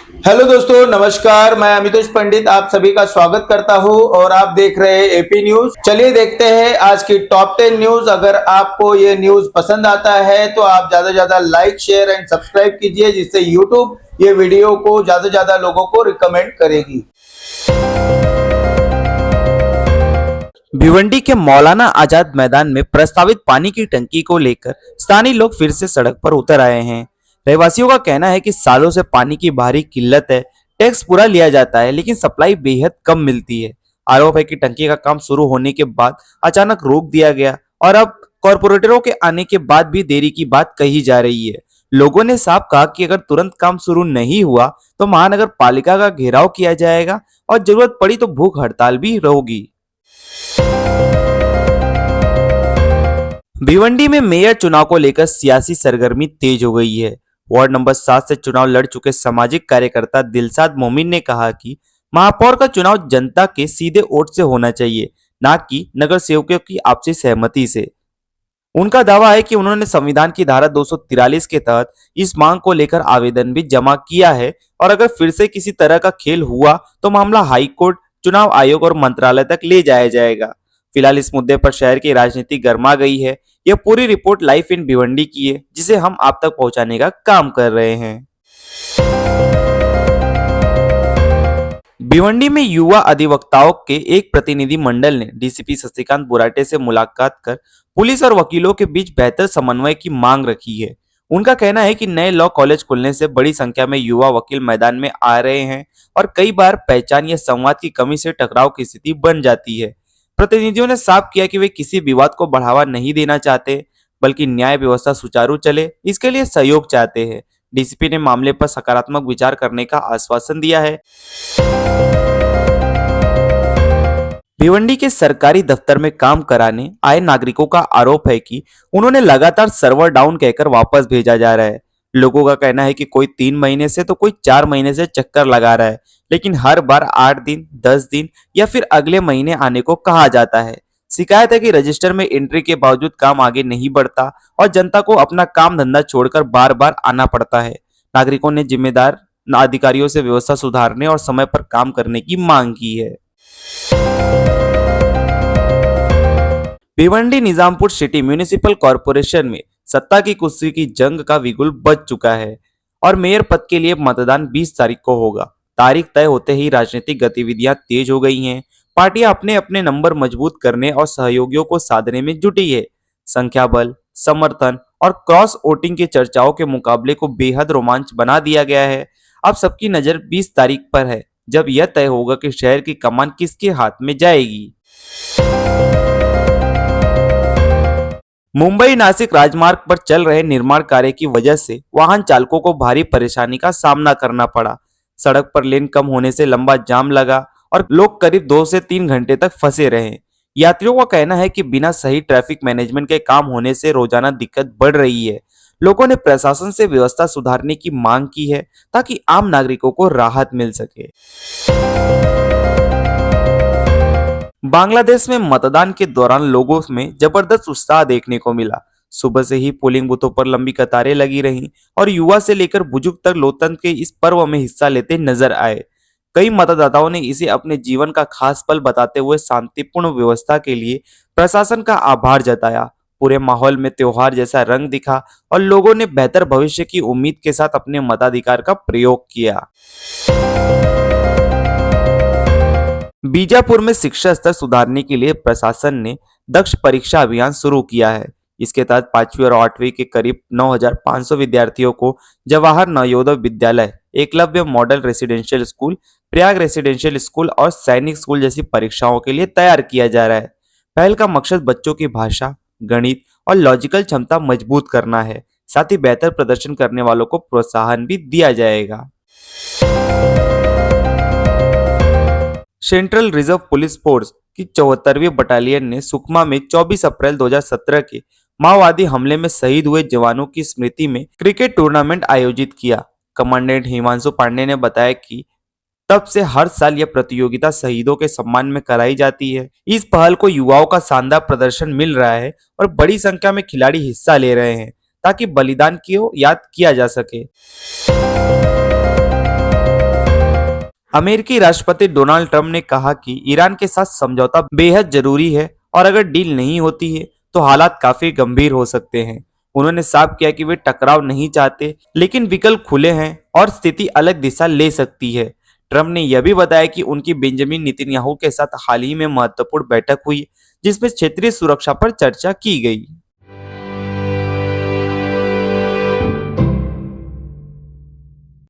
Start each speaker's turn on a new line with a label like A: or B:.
A: Hello दोस्तों, नमस्कार। मैं अमितोष पंडित आप सभी का स्वागत करता हूं और आप देख रहे हैं एपी न्यूज। चलिए देखते हैं आज की टॉप 10 न्यूज। अगर आपको ये न्यूज पसंद आता है तो आप ज्यादा से ज्यादा लाइक, शेयर एंड सब्सक्राइब कीजिए, जिससे यूट्यूब ये वीडियो को ज्यादा से ज्यादा लोगों को रिकमेंड करेगी।
B: भिवंडी के मौलाना आजाद मैदान में प्रस्तावित पानी की टंकी को लेकर स्थानीय लोग फिर से सड़क पर उतर आए हैं। रहवासियों का कहना है कि सालों से पानी की भारी किल्लत है। टैक्स पूरा लिया जाता है लेकिन सप्लाई बेहद कम मिलती है। आरोप है कि टंकी का काम शुरू होने के बाद अचानक रोक दिया गया और अब कॉरपोरेटरों के आने के बाद भी देरी की बात कही जा रही है। लोगों ने साफ कहा कि अगर तुरंत काम शुरू नहीं हुआ तो महानगर पालिका का घेराव किया जाएगा और जरूरत पड़ी तो भूख हड़ताल भी होगी। भिवंडी में मेयर चुनाव को लेकर सियासी सरगर्मी तेज हो गई है। वार्ड नंबर 7 से चुनाव लड़ चुके सामाजिक कार्यकर्ता दिलशाद मोमिन ने कहा कि महापौर का चुनाव जनता के सीधे वोट से होना चाहिए, न कि नगर सेवकों की आपसी सहमति से। उनका दावा है कि उन्होंने संविधान की धारा 243 के तहत इस मांग को लेकर आवेदन भी जमा किया है और अगर फिर से किसी तरह का खेल हुआ तो मामला हाई कोर्ट, चुनाव आयोग और मंत्रालय तक ले जाया जाएगा। फिलहाल इस मुद्दे पर शहर की राजनीति गर्मा गई है। यह पूरी रिपोर्ट लाइफ इन भिवंडी की है, जिसे हम आप तक पहुंचाने का काम कर रहे हैं। भिवंडी में युवा अधिवक्ताओं के एक प्रतिनिधि मंडल ने डीसीपी शशिकांत बुराटे से मुलाकात कर पुलिस और वकीलों के बीच बेहतर समन्वय की मांग रखी है। उनका कहना है कि नए लॉ कॉलेज खुलने से बड़ी संख्या में युवा वकील मैदान में आ रहे हैं और कई बार पहचान या संवाद की कमी से टकराव की स्थिति बन जाती है। प्रतिनिधियों ने साफ किया कि वे किसी विवाद को बढ़ावा नहीं देना चाहते, बल्कि न्याय व्यवस्था सुचारू चले, इसके लिए सहयोग चाहते हैं। डीसीपी ने मामले पर सकारात्मक विचार करने का आश्वासन दिया है। भिवंडी के सरकारी दफ्तर में काम कराने आए नागरिकों का आरोप है कि उन्होंने लगातार सर्वर डाउन कहकर वापस भेजा जा रहा है। लोगों का कहना है कि कोई 3 महीने से तो कोई 4 महीने से चक्कर लगा रहा है, लेकिन हर बार 8 दिन, 10 दिन या फिर अगले महीने आने को कहा जाता है। शिकायत है कि रजिस्टर में एंट्री के बावजूद काम आगे नहीं बढ़ता और जनता को अपना काम धंधा छोड़कर बार बार आना पड़ता है। नागरिकों ने जिम्मेदार अधिकारियों से व्यवस्था सुधारने और समय पर काम करने की मांग की है। Bhiwandi Nizampur city municipal corporation में सत्ता की कुर्सी की जंग का बिगुल बज चुका है और मेयर पद के लिए मतदान 20 तारीख को होगा। तारीख तय होते ही राजनीतिक गतिविधियां तेज हो गई हैं। पार्टियां अपने अपने नंबर मजबूत करने और सहयोगियों को साधने में जुटी है। संख्या बल, समर्थन और क्रॉस वोटिंग की चर्चाओं के मुकाबले को बेहद रोमांच बना दिया गया है। अब सबकी नजर 20 तारीख पर है, जब यह तय होगा कि शहर की कमान किसके हाथ में जाएगी। मुंबई नासिक राजमार्ग पर चल रहे निर्माण कार्य की वजह से वाहन चालकों को भारी परेशानी का सामना करना पड़ा। सड़क पर लेन कम होने से लंबा जाम लगा और लोग करीब 2 से 3 घंटे तक फंसे रहे। यात्रियों का कहना है कि बिना सही ट्रैफिक मैनेजमेंट के काम होने से रोजाना दिक्कत बढ़ रही है। लोगों ने प्रशासन से व्यवस्था सुधारने की मांग की है ताकि आम नागरिकों को राहत मिल सके। बांग्लादेश में मतदान के दौरान लोगों में जबरदस्त उत्साह देखने को मिला। सुबह से ही पोलिंग बूथों पर लंबी कतारें लगी रहीं और युवा से लेकर बुजुर्ग तक लोकतंत्र के इस पर्व में हिस्सा लेते नजर आए। कई मतदाताओं ने इसे अपने जीवन का खास पल बताते हुए शांतिपूर्ण व्यवस्था के लिए प्रशासन का आभार जताया। पूरे माहौल में त्योहार जैसा रंग दिखा और लोगों ने बेहतर भविष्य की उम्मीद के साथ अपने मताधिकार का प्रयोग किया। बीजापुर में शिक्षा स्तर सुधारने के लिए प्रशासन ने दक्ष परीक्षा अभियान शुरू किया है। इसके तहत 5वीं और 8वीं के करीब 9,500 विद्यार्थियों को Jawahar Navodaya Vidyalaya, Eklavya model residential school, Prayag residential school और सैनिक स्कूल जैसी परीक्षाओं के लिए तैयार किया जा रहा है। पहल का मकसद बच्चों की भाषा, गणित और लॉजिकल क्षमता मजबूत करना है। साथ ही बेहतर प्रदर्शन करने वालों को प्रोत्साहन भी दिया जाएगा। सेंट्रल रिजर्व पुलिस फोर्स की 74वीं बटालियन ने सुकमा में 24 अप्रैल 2017 के माओवादी हमले में शहीद हुए जवानों की स्मृति में क्रिकेट टूर्नामेंट आयोजित किया। कमांडेंट हिमांशु पांडे ने बताया कि तब से हर साल यह प्रतियोगिता शहीदों के सम्मान में कराई जाती है। इस पहल को युवाओं का शानदार प्रदर्शन मिल रहा है और बड़ी संख्या में खिलाड़ी हिस्सा ले रहे हैं ताकि बलिदान को याद किया जा सके। अमेरिकी राष्ट्रपति डोनाल्ड ट्रंप ने कहा कि ईरान के साथ समझौता बेहद जरूरी है और अगर डील नहीं होती है तो हालात काफी गंभीर हो सकते हैं। उन्होंने साफ किया कि वे टकराव नहीं चाहते, लेकिन विकल्प खुले हैं और स्थिति अलग दिशा ले सकती है। ट्रंप ने यह भी बताया कि उनकी बेंजामिन नेतन्याहू के साथ हाल ही में महत्वपूर्ण बैठक हुई, जिसमें क्षेत्रीय सुरक्षा पर चर्चा की गई।